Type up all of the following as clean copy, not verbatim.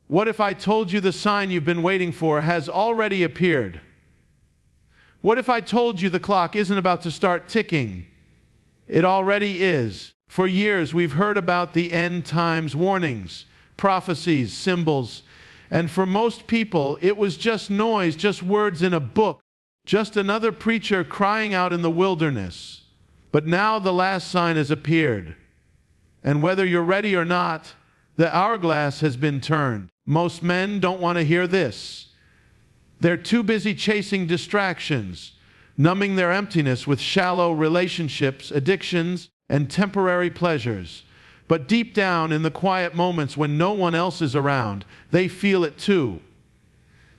What if I told you the sign you've been waiting for has already appeared? What if I told you the clock isn't about to start ticking? It already is. For years we've heard about the end times warnings, prophecies, symbols, and for most people it was just noise, just words in a book, just another preacher crying out in the wilderness. But now the last sign has appeared. And whether you're ready or not, the hourglass has been turned. Most men don't want to hear this. They're too busy chasing distractions, numbing their emptiness with shallow relationships, addictions, and temporary pleasures. But deep down in the quiet moments when no one else is around, they feel it too.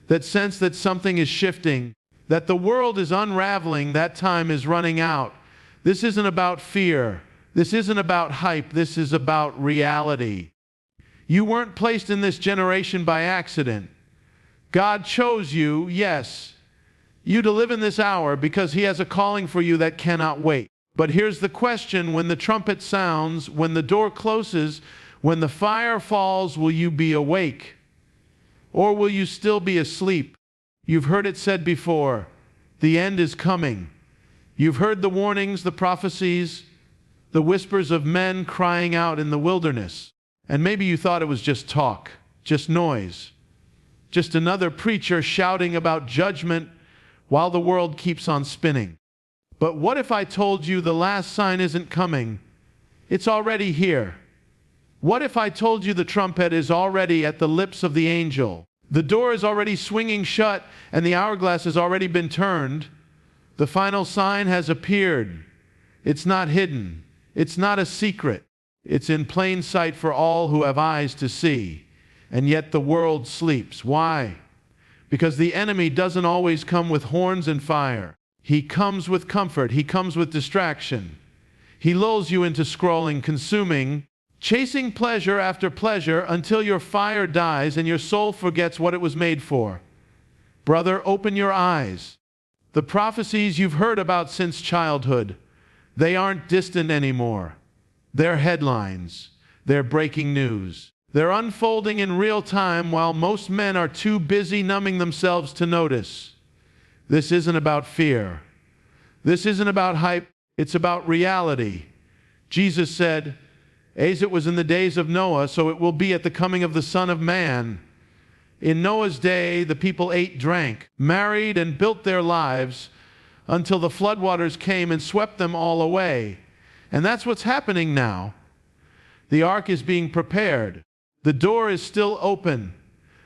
That sense that something is shifting, that the world is unraveling, that time is running out. This isn't about fear. This isn't about hype. This is about reality. You weren't placed in this generation by accident. God chose you, yes, you to live in this hour because He has a calling for you that cannot wait. But here's the question: when the trumpet sounds, when the door closes, when the fire falls, will you be awake? Or will you still be asleep? You've heard it said before, the end is coming. You've heard the warnings, the prophecies, the whispers of men crying out in the wilderness. And maybe you thought it was just talk, just noise, just another preacher shouting about judgment while the world keeps on spinning. But what if I told you the last sign isn't coming? It's already here. What if I told you the trumpet is already at the lips of the angel? The door is already swinging shut and the hourglass has already been turned. The final sign has appeared. It's not hidden. It's not a secret. It's in plain sight for all who have eyes to see. And yet the world sleeps. Why? Because the enemy doesn't always come with horns and fire. He comes with comfort. He comes with distraction. He lulls you into scrolling, consuming, chasing pleasure after pleasure until your fire dies and your soul forgets what it was made for. Brother, open your eyes. The prophecies you've heard about since childhood, they aren't distant anymore. They're headlines. They're breaking news. They're unfolding in real time while most men are too busy numbing themselves to notice. This isn't about fear. This isn't about hype. It's about reality. Jesus said, "As it was in the days of Noah, so it will be at the coming of the Son of Man." In Noah's day, the people ate, drank, married, and built their lives until the floodwaters came and swept them all away. And that's what's happening now. The ark is being prepared. The door is still open,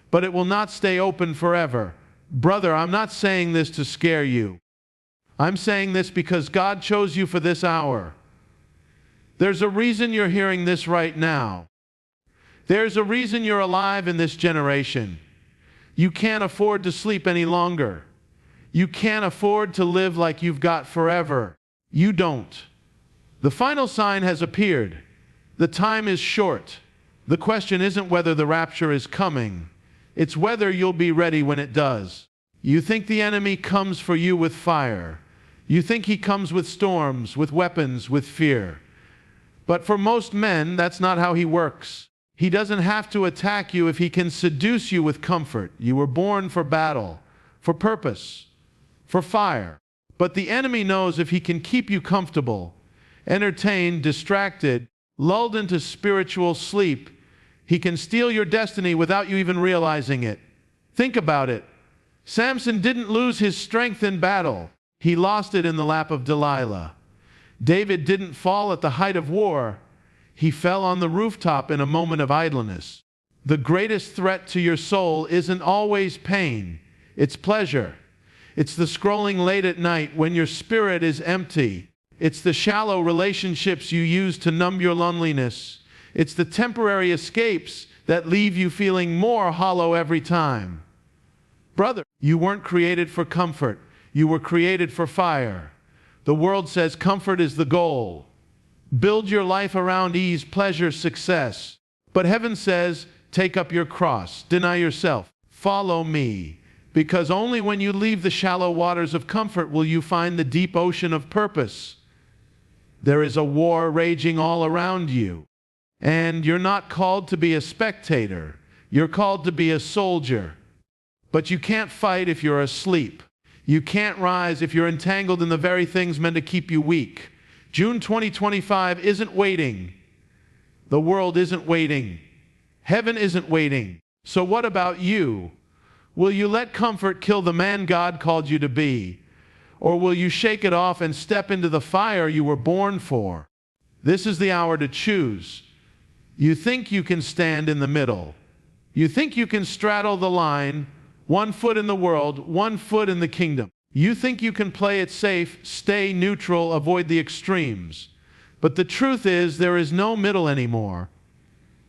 but it will not stay open forever. Brother, I'm not saying this to scare you. I'm saying this because God chose you for this hour. There's a reason you're hearing this right now. There's a reason you're alive in this generation. You can't afford to sleep any longer. You can't afford to live like you've got forever. You don't. The final sign has appeared. The time is short. The question isn't whether the rapture is coming. It's whether you'll be ready when it does. You think the enemy comes for you with fire. You think he comes with storms, with weapons, with fear. But for most men, that's not how he works. He doesn't have to attack you if he can seduce you with comfort. You were born for battle, for purpose, for fire. But the enemy knows if he can keep you comfortable, entertained, distracted, lulled into spiritual sleep, he can steal your destiny without you even realizing it. Think about it. Samson didn't lose his strength in battle. He lost it in the lap of Delilah. David didn't fall at the height of war. He fell on the rooftop in a moment of idleness. The greatest threat to your soul isn't always pain. It's pleasure. It's the scrolling late at night when your spirit is empty. It's the shallow relationships you use to numb your loneliness. It's the temporary escapes that leave you feeling more hollow every time. Brother, you weren't created for comfort. You were created for fire. The world says comfort is the goal. Build your life around ease, pleasure, success. But heaven says, take up your cross, deny yourself, follow me. Because only when you leave the shallow waters of comfort will you find the deep ocean of purpose. There is a war raging all around you. And you're not called to be a spectator. You're called to be a soldier. But you can't fight if you're asleep. You can't rise if you're entangled in the very things meant to keep you weak. June 2025 isn't waiting. The world isn't waiting. Heaven isn't waiting. So what about you? Will you let comfort kill the man God called you to be? Or will you shake it off and step into the fire you were born for? This is the hour to choose. You think you can stand in the middle. You think you can straddle the line, 1 foot in the world, 1 foot in the kingdom. You think you can play it safe, stay neutral, avoid the extremes. But the truth is, there is no middle anymore.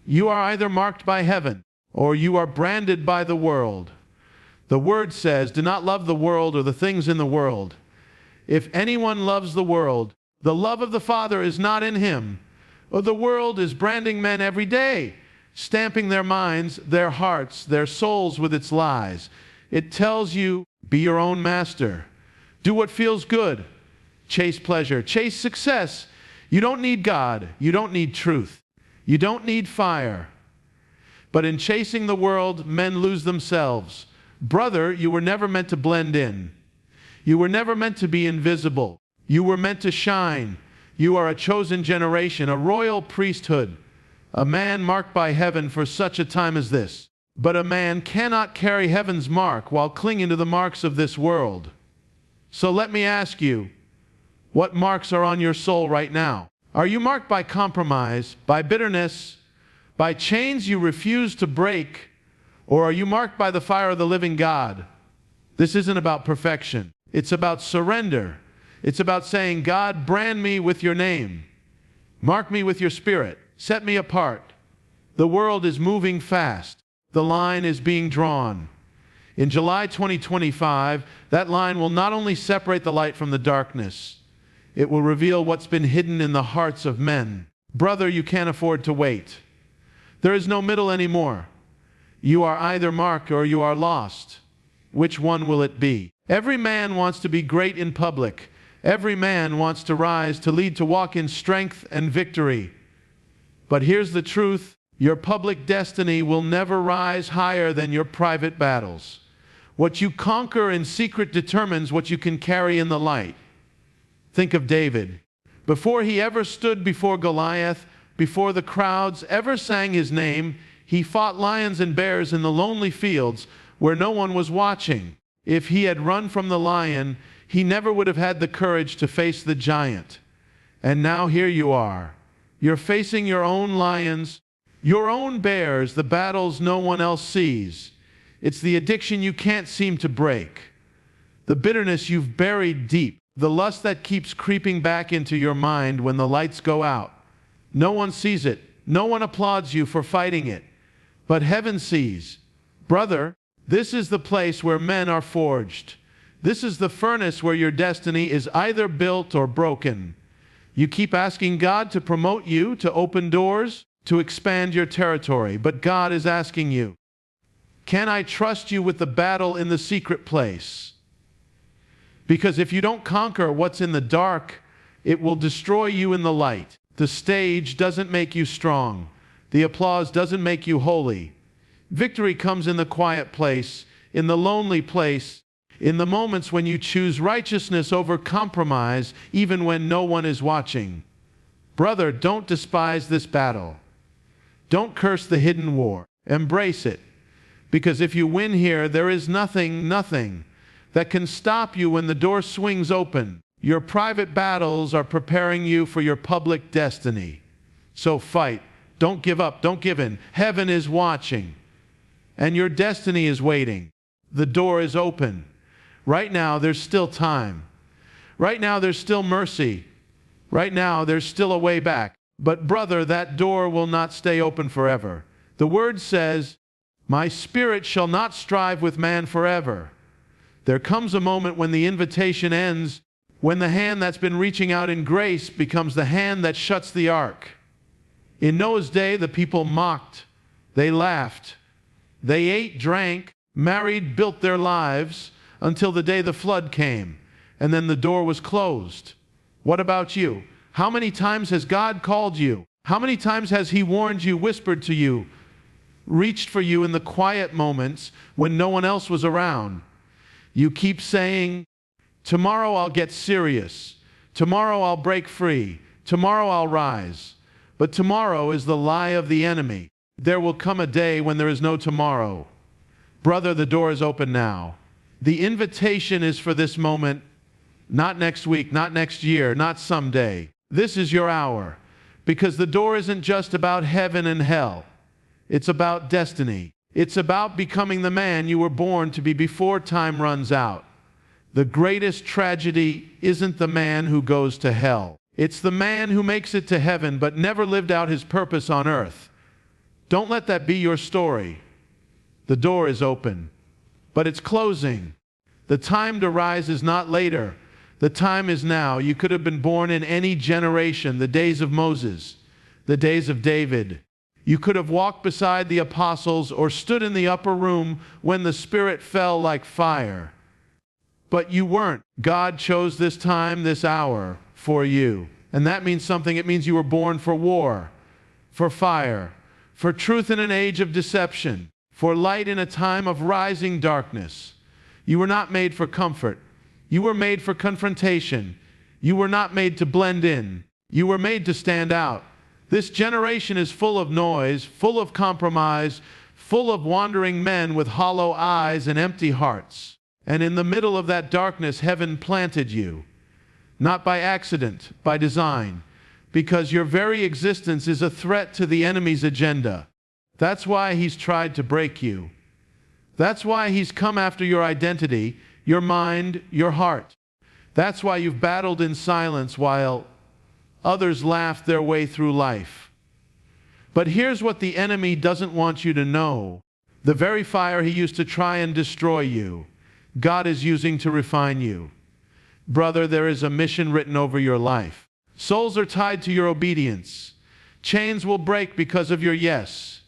You are either marked by heaven, or you are branded by the world. The word says, do not love the world or the things in the world. If anyone loves the world, the love of the Father is not in him. Or the world is branding men every day, stamping their minds, their hearts, their souls with its lies. It tells you, be your own master. Do what feels good. Chase pleasure. Chase success. You don't need God. You don't need truth. You don't need fire. But in chasing the world, men lose themselves. Brother, you were never meant to blend in. You were never meant to be invisible. You were meant to shine. You are a chosen generation, a royal priesthood, a man marked by heaven for such a time as this. But a man cannot carry heaven's mark while clinging to the marks of this world. So let me ask you, what marks are on your soul right now? Are you marked by compromise, by bitterness, by chains you refuse to break, or are you marked by the fire of the living God? This isn't about perfection. It's about surrender. It's about saying, God, brand me with your name. Mark me with your spirit. Set me apart. The world is moving fast. The line is being drawn. In July 2025, that line will not only separate the light from the darkness, it will reveal what's been hidden in the hearts of men. Brother, you can't afford to wait. There is no middle anymore. You are either marked or you are lost. Which one will it be? Every man wants to be great in public. Every man wants to rise, to lead, to walk in strength and victory. But here's the truth. Your public destiny will never rise higher than your private battles. What you conquer in secret determines what you can carry in the light. Think of David. Before he ever stood before Goliath, before the crowds ever sang his name, he fought lions and bears in the lonely fields where no one was watching. If he had run from the lion, he never would have had the courage to face the giant. And now here you are. You're facing your own lions, your own bears, the battles no one else sees. It's the addiction you can't seem to break, the bitterness you've buried deep, the lust that keeps creeping back into your mind when the lights go out. No one sees it. No one applauds you for fighting it. But heaven sees. Brother, this is the place where men are forged. This is the furnace where your destiny is either built or broken. You keep asking God to promote you, to open doors, to expand your territory. But God is asking you, can I trust you with the battle in the secret place? Because if you don't conquer what's in the dark, it will destroy you in the light. The stage doesn't make you strong. The applause doesn't make you holy. Victory comes in the quiet place, in the lonely place, in the moments when you choose righteousness over compromise, even when no one is watching. Brother, don't despise this battle. Don't curse the hidden war. Embrace it. Because if you win here, there is nothing that can stop you when the door swings open. Your private battles are preparing you for your public destiny. So fight. Don't give up. Don't give in. Heaven is watching. And your destiny is waiting. The door is open. Right now, there's still time. Right now, there's still mercy. Right now, there's still a way back. But brother, that door will not stay open forever. The word says, my spirit shall not strive with man forever. There comes a moment when the invitation ends, when the hand that's been reaching out in grace becomes the hand that shuts the ark. In Noah's day, the people mocked. They laughed. They ate, drank, married, built their lives until the day the flood came, and then the door was closed. What about you? How many times has God called you? How many times has He warned you, whispered to you, reached for you in the quiet moments when no one else was around. You keep saying, tomorrow I'll get serious. Tomorrow I'll break free. Tomorrow I'll rise. But tomorrow is the lie of the enemy. There will come a day when there is no tomorrow. Brother, the door is open now. The invitation is for this moment, not next week, not next year, not someday. This is your hour, because the door isn't just about heaven and hell. It's about destiny. It's about becoming the man you were born to be before time runs out. The greatest tragedy isn't the man who goes to hell. It's the man who makes it to heaven but never lived out his purpose on earth. Don't let that be your story. The door is open, but it's closing. The time to rise is not later. The time is now. You could have been born in any generation, the days of Moses, the days of David. You could have walked beside the apostles or stood in the upper room when the Spirit fell like fire. But you weren't. God chose this time, this hour for you. And that means something. It means you were born for war, for fire, for truth in an age of deception, for light in a time of rising darkness. You were not made for comfort. You were made for confrontation. You were not made to blend in. You were made to stand out. This generation is full of noise, full of compromise, full of wandering men with hollow eyes and empty hearts. And in the middle of that darkness, heaven planted you. Not by accident, by design, because your very existence is a threat to the enemy's agenda. That's why he's tried to break you. That's why he's come after your identity, your mind, your heart. That's why you've battled in silence while others laughed their way through life. But here's what the enemy doesn't want you to know. The very fire he used to try and destroy you, God is using to refine you. Brother, there is a mission written over your life. Souls are tied to your obedience. Chains will break because of your yes.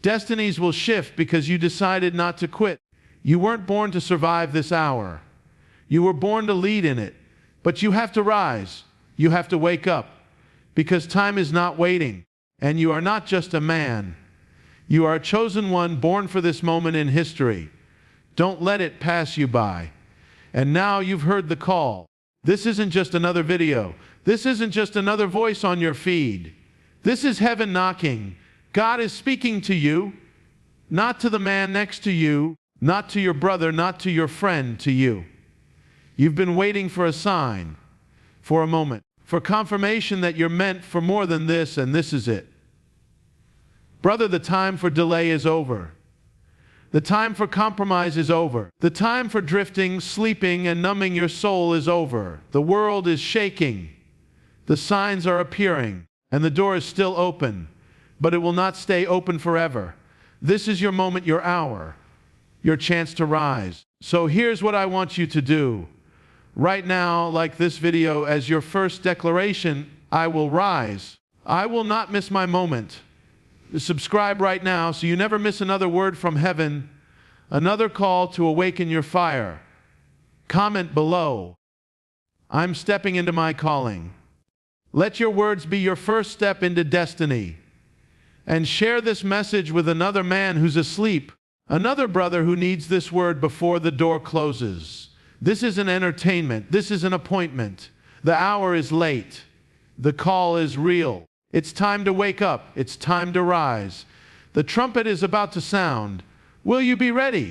Destinies will shift because you decided not to quit. You weren't born to survive this hour. You were born to lead in it. But you have to rise. You have to wake up. Because time is not waiting. And you are not just a man. You are a chosen one born for this moment in history. Don't let it pass you by. And now you've heard the call. This isn't just another video. This isn't just another voice on your feed. This is heaven knocking. God is speaking to you, not to the man next to you, not to your brother, not to your friend, to you. You've been waiting for a sign, for a moment, for confirmation that you're meant for more than this, and this is it. Brother, the time for delay is over. The time for compromise is over. The time for drifting, sleeping, and numbing your soul is over. The world is shaking. The signs are appearing, and the door is still open, but it will not stay open forever. This is your moment, your hour, your chance to rise. So here's what I want you to do. Right now, like this video, as your first declaration, I will rise. I will not miss my moment. Subscribe right now so you never miss another word from heaven, another call to awaken your fire. Comment below. I'm stepping into my calling. Let your words be your first step into destiny. And share this message with another man who's asleep, another brother who needs this word before the door closes. This is an entertainment. This is an appointment. The hour is late. The call is real. It's time to wake up. It's time to rise. The trumpet is about to sound. Will you be ready?